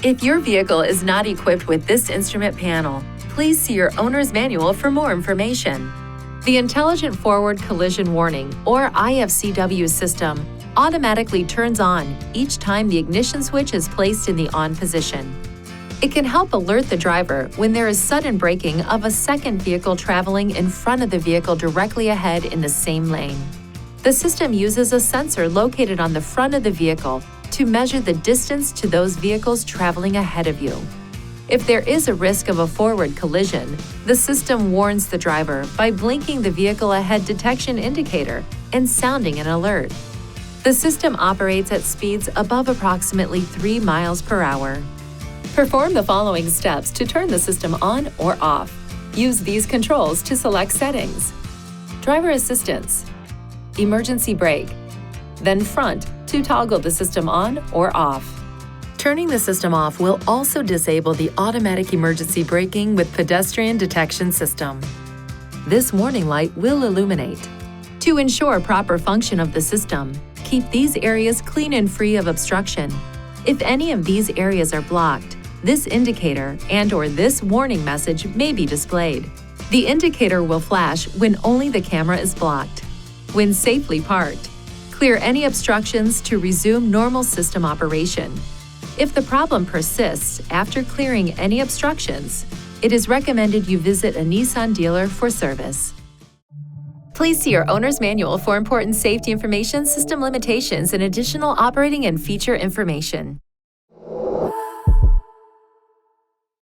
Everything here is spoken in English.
If your vehicle is not equipped with this instrument panel, please see your owner's manual for more information. The Intelligent Forward Collision Warning, or I-FCW system, automatically turns on each time the ignition switch is placed in the on position. It can help alert the driver when there is sudden braking of a second vehicle traveling in front of the vehicle directly ahead in the same lane. The system uses a sensor located on the front of the vehicle to measure the distance to those vehicles traveling ahead of you. If there is a risk of a forward collision, the system warns the driver by blinking the vehicle ahead detection indicator and sounding an alert. The system operates at speeds above approximately 3 miles per hour. Perform the following steps to turn the system on or off. Use these controls to select settings. Driver assistance, emergency brake, then front to toggle the system on or off. Turning the system off will also disable the automatic emergency braking with pedestrian detection system. This warning light will illuminate. To ensure proper function of the system, keep these areas clean and free of obstruction. If any of these areas are blocked, this indicator and/or this warning message may be displayed. The indicator will flash when only the camera is blocked. When safely parked, clear any obstructions to resume normal system operation. If the problem persists after clearing any obstructions, it is recommended you visit a Nissan dealer for service. Please see your owner's manual for important safety information, system limitations, and additional operating and feature information.